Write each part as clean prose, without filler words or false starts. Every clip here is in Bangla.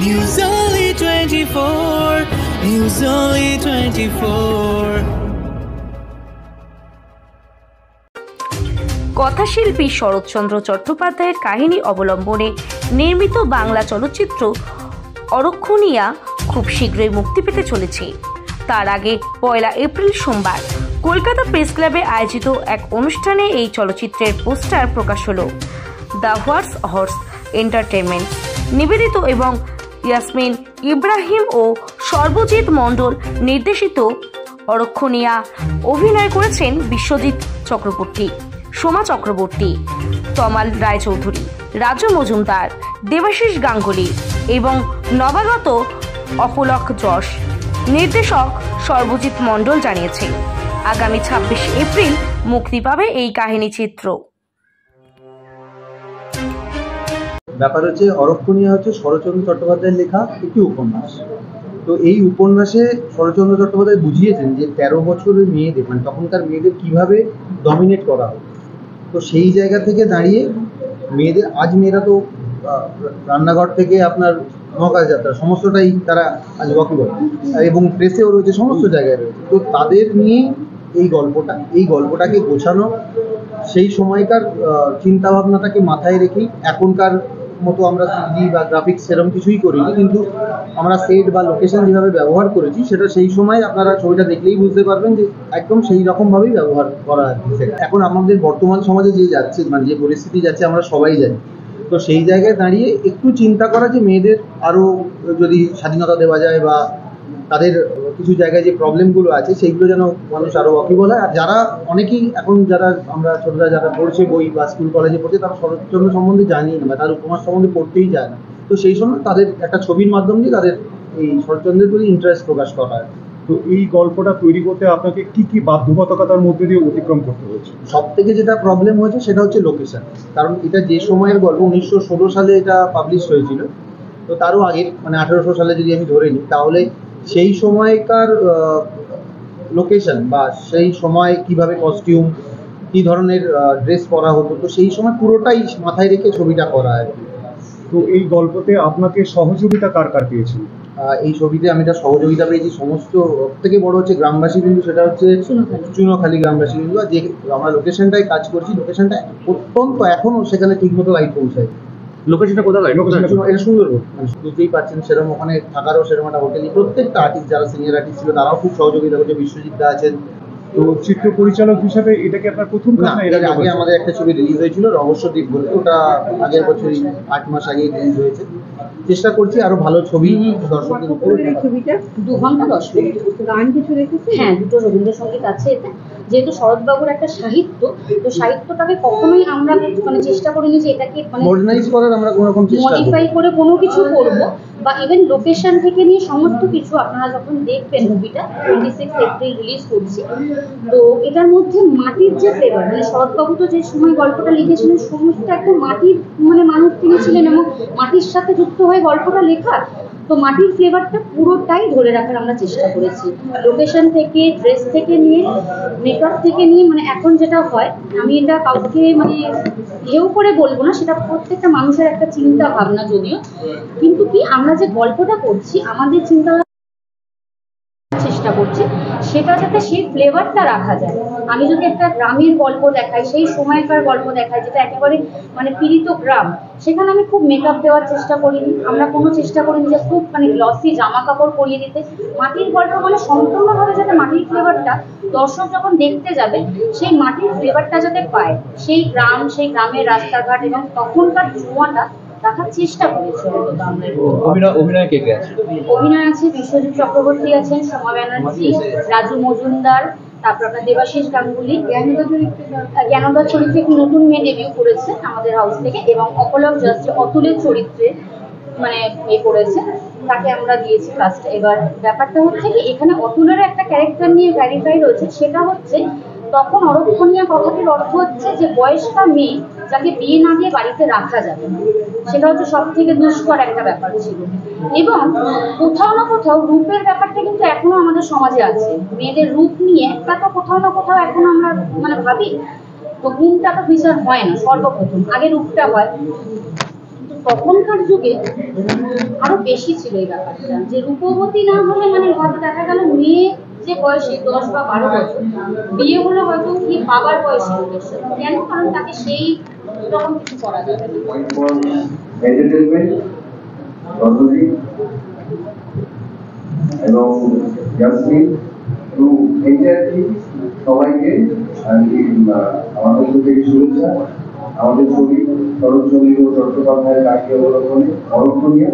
News Only 24. News Only 24. কথাশিল্পী Saratchandra চট্টোপাধ্যায়ের কাহিনী অবলম্বনে নির্মিত বাংলা চলচ্চিত্র অরক্ষণীয়া খুব শীঘ্রই মুক্তি পেতে চলেছে। তার আগে 1 এপ্রিল সোমবার কলকাতা প্রেস ক্লাবে আয়োজিত এক অনুষ্ঠানে এই চলচ্চিত্রের পোস্টার প্রকাশ হলো। দ্য হোয়াটস হর্স এন্টারটেইনমেন্ট নিবেদিত এবং ইয়াসমিন ইব্রাহিম ও সর্বজিৎ মণ্ডল নির্দেশিত অরক্ষণীয়া অভিনয় করেছেন বিশ্বজিৎ চক্রবর্তী, সোমা চক্রবর্তী, তমাল রায়চৌধুরী, রাজু মজুমদার, দেবাশিস গাঙ্গুলি এবং নবাগত অপলক যশ। নির্দেশক সর্বজিৎ মণ্ডল জানিয়েছে আগামী 26 এপ্রিল মুক্তি পাবে এই কাহিনী চিত্র। ব্যাপার হচ্ছে অরক্ষণীয়া হচ্ছে শরৎচন্দ্র চট্টোপাধ্যায়ের লেখা একটি উপন্যাস। তো এই উপন্যাসে শরৎচন্দ্র চট্টোপাধ্যায় বুঝিয়েছেন যে 13 বছরের মেয়েদের, মানে তখনকার মেয়েদের কিভাবে ডমিনেট করা হয়। তো সেই জায়গা থেকে দাঁড়িয়ে মেয়েদের, আজ মেয়েরা তো রান্নাঘর থেকে আপনার মহাকাশ যাত্রা সমস্তটাই তারা আজ ওয়াকিবল এবং প্রেসেও রয়েছে, সমস্ত জায়গায় রয়েছে। তো তাদের নিয়ে এই গল্পটাকে গোছানো, সেই সময়কার চিন্তাভাবনাটাকে মাথায় রেখেই, এখনকার মতো আমরা 3D বা গ্রাফিক্স সেরকম কিছুই করিনি, কিন্তু আমরা সেট বা লোকেশন যেভাবে ব্যবহার করেছি সেটা সেই সময় আপনারা ছবিটা দেখলেই বুঝতে পারবেন যে একদম সেই রকমভাবেই ব্যবহার করা আছে। এখন আমাদের বর্তমান সমাজে যে যাচ্ছে, মানে যে পরিস্থিতি যাচ্ছে আমরা সবাই জানি। তো সেই জায়গায় দাঁড়িয়ে একটু চিন্তা করা যে মেয়েদের আরও যদি স্বাধীনতা দেওয়া যায় বা তাদের কিছু জায়গায় যে প্রবলেমগুলো আছে সেইগুলো যেন মানুষ আরও ওয়াকিবল হয়। আর যারা অনেকেই এখন আমরা ছোটরা যারা পড়ছে বই বা স্কুল কলেজে পড়ছে, তারা শরৎচন্দ্র সম্বন্ধে জানি না বা তার উপন্যাস সম্বন্ধে পড়তেই যায় না। তো সেই সময় তাদের একটা ছবির মাধ্যম দিয়ে তাদের এই শরৎচন্দ্রের প্রতি ইন্টারেস্ট প্রকাশ করা হয়। তো এই গল্পটা তৈরি করতে আপনাকে কি কি বাধ্যবাধকতার মধ্যে দিয়ে অতিক্রম করতে হয়েছে? সব থেকে যেটা প্রবলেম হয়েছে সেটা হচ্ছে লোকেশন। কারণ এটা যে সময়ের গল্প, 1916 সালে এটা পাবলিশ হয়েছিল। তো তারও আগের, মানে 1800 সালে যদি আমি ধরে নিই, তাহলে সেই সময়কার লোকেশন বা সেই সময় কিভাবে কস্টিউম, কী ধরনের ড্রেস পরা হতো, তো সেই সময় পুরোটাই মাথায় রেখে ছবিটা করা হয়। তো এই গল্পতে আপনাকে সহযোগিতা কার পেয়েছেন? এই ছবিতে আমি একটা সহযোগিতা পেয়েছি সমস্ত থেকে বড় হচ্ছে গ্রামবাসী বিন্দু, সেটা হচ্ছে চুনোখালি গ্রামবাসী বিন্দু। আর যে আমরা লোকেশনটায় কাজ করছি, লোকেশনটা অত্যন্ত এখনও সেখানে ঠিকমতো লাইট পৌঁছায়। লোকেশনটা কোথায়? এটা সুন্দরবন, বুঝতেই পারছেন। সেরকম ওখানে থাকারও সেরকম একটা হোটেল। প্রত্যেকটা আর্টিস্ট, যারা সিনিয়র আর্টিস্ট ছিল, তারাও খুব সহযোগিতা করছে। বিশ্বজিৎ দা আছেন। তো চিত্র পরিচালক হিসাবে এটা কি আপনার প্রথম কাজ? না, এর আগে আমাদের একটা ছবি রিলিজ হয়েছিল রহস্যদ্বীপ বলে, ওটা আগের বছরই 8 মাস আগে রিলিজ হয়েছে। চেষ্টা করছি আরো ভালো ছবি দর্শকদের উপরে। ছবিটা 2 ঘন্টা 10 মিনিট। গান কিছু রেখেছি? হ্যাঁ, দুটো রবীন্দ্রসঙ্গীত আছে এতে। যেহেতু শরৎবাবুর একটা সাহিত্য, তো সাহিত্যটাকে কখনোই আমরা মানে চেষ্টা করিনি যে এটাকে মানে মডার্নাইজ করার, আমরা কোনো রকম চেষ্টা মডিফাই করে কোনো কিছু করব, বা ইভেন লোকেশন থেকে নিয়ে সমস্ত কিছু আপনারা যখন দেখবেন মুভিটা 26 এপ্রিল রিলিজ করছি। তো এটার মধ্যে মাটির যে ফ্লেভার, মানে শরৎবাবু তো যে সময় গল্পটা লিখেছিলেন সমস্ত একদম মাটির, মানে মানুষ তিনি ছিলেন এবং মাটির সাথে যুক্ত হয়ে গল্পটা লেখা। তো মাটির ফ্লেভারটা পুরোটাই ধরে রাখার আমরা চেষ্টা করেছি। লোকেশন থেকে, ড্রেস থেকে নিয়ে, মেকআপ থেকে নিয়ে, মানে এখন যেটা হয়, আমি এটা কাউকে মানে হেউ করে বলবো না, সেটা প্রত্যেকটা মানুষের একটা চিন্তা ভাবনা যদিও, কিন্তু কি আমরা যে গল্পটা করছি আমাদের চিন্তা চেষ্টা করছি সেটা যাতে সেই ফ্লেভারটা রাখা যায়। আমি যদি একটা গ্রামের গল্প দেখাই, সেই সময়কার গল্প দেখাই যেটা একেবারে মানে পীড়িত গ্রাম, সেখানে আমি খুব মেকআপ দেওয়ার চেষ্টা করিনি। আমরা কোনো চেষ্টা করিনি যে খুব মানে গ্লসি জামা কাপড় পরিয়ে দিতে। মাটির গল্প মানে সম্পূর্ণভাবে যাতে মাটির ফ্লেভারটা দর্শক যখন দেখতে যাবে সেই মাটির ফ্লেভারটা যাতে পায়, সেই গ্রাম, সেই গ্রামের রাস্তাঘাট এবং তখনকার ছোঁয়াটা রাখার চেষ্টা করেছি। অভিনয় কে কে আছে? অভিনয় আছে বিশ্বজিৎ চক্রবর্তী আছেন, সোমা ব্যানার্জি, রাজু মজুমদার, তারপর আপনার দেবাশিস গাঙ্গুলি, জ্ঞানদা চরিত্রে একটি নতুন মেয়ে ডেবিউ করেছে আমাদের হাউস থেকে, এবং অপলক জাস্ট অতুলের চরিত্রে মানে করেছে, তাকে আমরা দিয়েছি কাজটা। এবার ব্যাপারটা হচ্ছে কি, এখানে অতুলের একটা ক্যারেক্টার নিয়ে ভ্যারিফাই রয়েছে, সেটা হচ্ছে তখন অরক্ষণীয়া কথাটির অর্থ হচ্ছে যে বয়স্কা মেয়ে যাকে বিয়ে না দিয়ে বাড়িতে রাখা যাবে না, সেটা হচ্ছে সব থেকে দুষ্কর একটা ব্যাপার ছিল। এবং কোথাও না কোথাও রূপের ব্যাপারটা কিন্তু এখনো আমাদের সমাজে আছে। মেয়েদের রূপ নিয়ে একটা তো কোথাও না কোথাও এখন আমরা মানে ভাবি, তো গুণটা তো বিচার হয় না, সর্বপ্রথম আগে রূপটা হয়। তখনকার যুগে আরো বেশি ছিল এই ব্যাপারটা, যে রূপবতী না হলে মানে হয়তো দেখা গেল মেয়ে যে বয়সে 10 বা 12 বছর, বিয়ে হলে হয়তো কি বাবার বয়সী লোকের সাথে, কেন? কারণ তাকে সেই রকম কিছু করা যাবে না। এবং জাসমিন টু এনটিআরটি সবাইকে আমাদের থেকে শুভেচ্ছা। আমাদের ছবি শরৎচন্দ্র চট্টোপাধ্যায়ের কাহিনী অবলম্বনে অরক্ষণীয়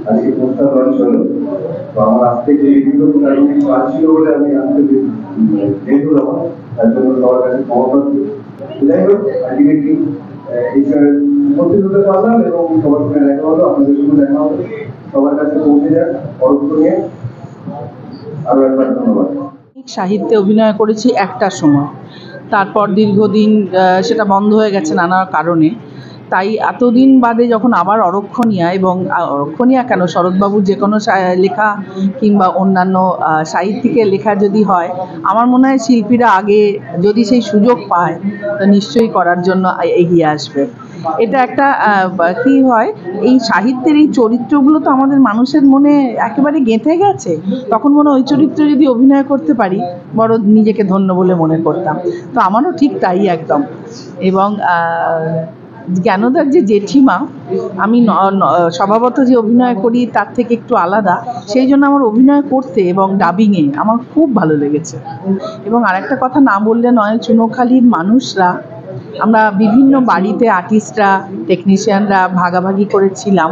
আজকে পোস্টার লঞ্চ হলো। তো আমার আজ থেকে বিভিন্ন কারণে কাজ ছিল বলে আমি আসতে যেহেতু তার জন্য সবার কাছে ক্ষমা পাচ্ছি। যাই হোক, আলটিমেটলি উপস্থিত হতে পারলাম এবং সবার সঙ্গে দেখা হলো, আপনাদের সঙ্গে দেখা হলো, সবার কাছে পৌঁছে যাক অরক্ষণীয়। আরো একবার ধন্যবাদ। সাহিত্যে অভিনয় করেছি একটা সময়, তারপর দীর্ঘদিন সেটা বন্ধ হয়ে গেছে নানা কারণে। তাই এতদিন বাদে যখন আবার অরক্ষণীয়া, এবং অরক্ষণীয়া কেন, শরৎবাবুর যে কোনো লেখা কিংবা অন্যান্য সাহিত্যিকের লেখা যদি হয়, আমার মনে হয় শিল্পীরা আগে যদি সেই সুযোগ পায় তো নিশ্চয়ই করার জন্য এগিয়ে আসবে। এটা একটা কি হয়, এই সাহিত্যের এই চরিত্রগুলো তো আমাদের মানুষের মনে একেবারে গেঁথে গেছে। তখন মনে ওই চরিত্রে যদি অভিনয় করতে পারি বড় নিজেকে ধন্য বলে মনে করতাম। তো আমারও ঠিক তাই একদম। এবং জ্ঞানদার যে জেঠিমা, আমি স্বভাবত যে অভিনয় করি তার থেকে একটু আলাদা, সেই জন্য আমার অভিনয় করতে এবং ডাবিংয়ে আমার খুব ভালো লেগেছে। এবং আরেকটা কথা না বললে নয়, চুনোখালির মানুষরা, আমরা বিভিন্ন বাড়িতে আর্টিস্টরা টেকনিশিয়ানরা ভাগাভাগি করেছিলাম।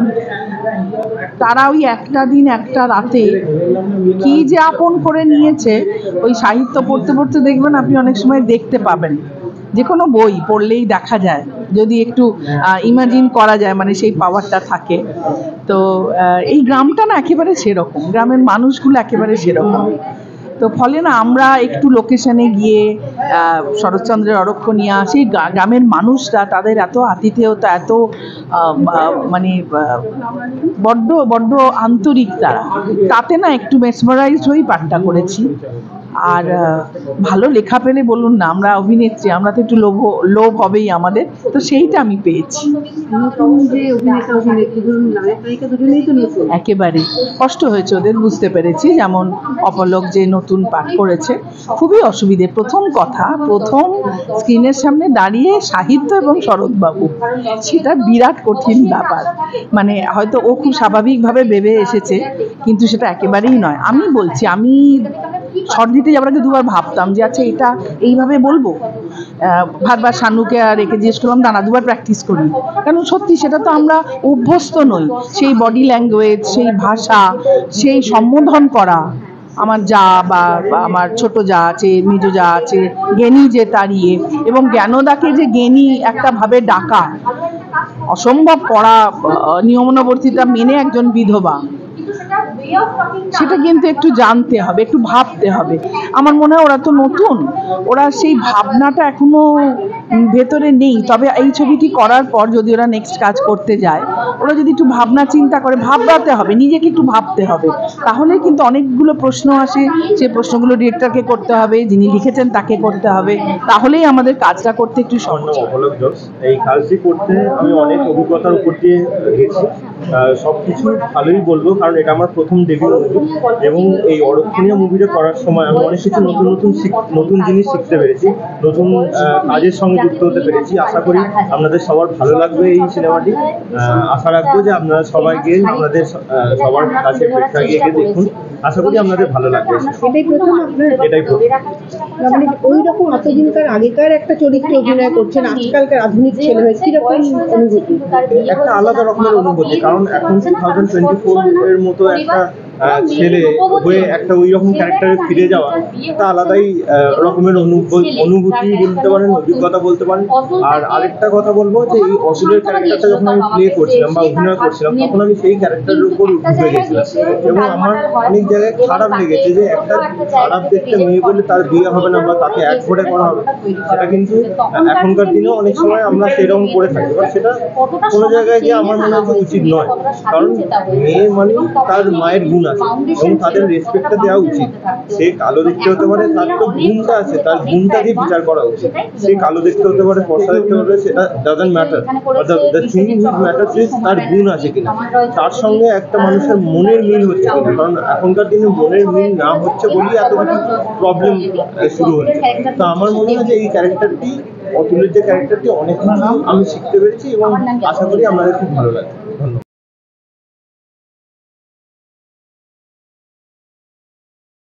তারা ওই একটা দিন একটা রাতে কি যে আপন করে নিয়েছে, ওই সাহিত্য পড়তে পড়তে দেখবেন আপনি অনেক সময় দেখতে পাবেন, যে কোনো বই পড়লেই দেখা যায়, যদি একটু ইমাজিন করা যায়, মানে সেই পাওয়ারটা থাকে। তো এই গ্রামটা না একেবারে সেরকম, গ্রামের মানুষগুলো একেবারে সেরকম। তো ফলে না আমরা একটু লোকেশনে গিয়ে শরৎচন্দ্রের অরক্ষণীয়া, সেই গ্রামের মানুষরা, তাদের এত আতিথেয়তা, এত মানে বড্ড বড্ড আন্তরিক তারা, তাতে না একটু মেসমারাইজড হয়েই পাঠটা করেছি। আর ভালো লেখা পেলে বলুন না, আমরা অভিনেত্রী, আমরা তো একটু লোভ হবেই আমাদের, তো সেইটা আমি পেয়েছি। একেবারে কষ্ট হয়েছে ওদের, বুঝতে পেরেছি। যেমন অপলক যে নতুন পাঠ করেছে, খুবই অসুবিধে। প্রথম কথা, প্রথম স্ক্রিনের সামনে দাঁড়িয়ে সাহিত্য এবং শরৎবাবু, সেটা বিরাট কঠিন ব্যাপার। মানে হয়তো ও খুব স্বাভাবিকভাবে ভেবে এসেছে, কিন্তু সেটা একেবারেই নয়। আমি বলছি, আমি শর্ট দিতে যাওয়ার আগে দুবার ভাবতাম যে আচ্ছা এটা এইভাবে বলবো, বারবার শানুকে আর একে জিজ্ঞেস করলাম, দাঁড়া দুবার প্র্যাকটিস করি, কারণ সত্যি সেটা তো আমরা অভ্যস্ত নই। সেই বডি ল্যাঙ্গুয়েজ, সেই ভাষা, সেই সম্বোধন করা, আমার যা বা আমার ছোট যা আছে, মেজো যা আছে, জ্ঞানী যে তাড়িয়ে, এবং জ্ঞানদাকে যে জ্ঞানী একটা ভাবে ডাকা, অসম্ভব কড়া নিয়মানুবর্তিতা মেনে একজন বিধবা, সেটা কিন্তু একটু জানতে হবে, একটু ভাবতে হবে। আমার মনে হয় ওরা তো নতুন, ওরা সেই ভাবনাটা এখনো ভেতরে নেই। তবে এই ছবিটি করার পর যদি ওরা নেক্সট কাজ করতে যায়, ওরা যদি একটু ভাবনা চিন্তা করে, ভাবতে হবে, নিজেকে একটু ভাবতে হবে, তাহলে কিন্তু অনেকগুলো প্রশ্ন আসে, সেই প্রশ্নগুলো ডিরেক্টরকে করতে হবে, যিনি লিখেছেন তাকে করতে হবে, তাহলেই আমাদের কাজটা করতে একটু সহজ। এই কাজটি করতে আমি অনেক অভিজ্ঞতার উপর দিয়ে গেছি, সবকিছু ভালোই বলবো, কারণ এটা আমার প্রথম ডেবিউ মুভি। এবং এই অরক্ষণীয় মুভিটা করার সময় আমি অনেক কিছু নতুন জিনিস শিখতে পেরেছি, নতুন কাজের সঙ্গে যুক্ত হতে পেরেছি। আশা করি আপনাদের সবার ভালো লাগবে এই সিনেমাটি। আশা রাখবো যে আপনারা সবাই গিয়ে আপনাদের সবার কাছে প্রেক্ষাগৃহে গিয়ে দেখুন, আশা করি আপনাদের ভালো লাগবে। এটাই প্রথম। মানে ওই রকম এতদিনকার আগেকার একটা চরিত্রে অভিনয় করছেন, আজকালকার আধুনিক ছেলে হয়ে কিরকম অনুভূতি? একটা আলাদা রকমের অনুভূতি, কারণ এখন 2024 এর মতো একটা ছেলে হয়ে একটা ওই রকম ক্যারেক্টারে ফিরে যাওয়া, একটা আলাদাই রকমের অনুভূতি বলতে পারেন, অভিজ্ঞতা বলতে পারেন। আর আরেকটা কথা বলবো যে এই অসুরের ক্যারেক্টারটা যখন আমি প্লে করছিলাম বা অভিনয় করছিলাম, তখন আমি সেই ক্যারেক্টারের উপর ঢুকে গেছিলাম, এবং আমার অনেক জায়গায় খারাপ লেগেছে যে একটা খারাপ দেখতে মেয়ে বলে তার বিয়ে হবে না বা তাকে এক ভোটে করা হবে, সেটা কিন্তু এখনকার দিনেও অনেক সময় আমরা সেরকম করে থাকি, বা সেটা কোনো জায়গায় গিয়ে আমার মনে হয় উচিত নয়। কারণ মেয়ে মানে তার মায়ের গুণ আছে এবং তাদের রেসপেক্টটা দেওয়া উচিত। সে কালো দেখতে হতে পারে, তার তো গুণটা আছে, তার গুণটা দিয়ে বিচার করা উচিত। সে কালো দেখতে হতে পারে, ফর্সা দেখতে পারে, সেটা doesn't matter, the thing which matters is তার গুণ আছে কিনা, তার সঙ্গে একটা মানুষের মনের মিল হচ্ছে কিনা। কারণ এখনকার দিনে মনের মিল না হচ্ছে বলেই এত কিছু প্রবলেম শুরু হচ্ছে। তো আমার মনে হয় যে এই ক্যারেক্টারটি, অতুলের যে ক্যারেক্টারটি, অনেক কিছু আমি শিখতে পেরেছি এবং আশা করি আমাদের খুব ভালো লাগে।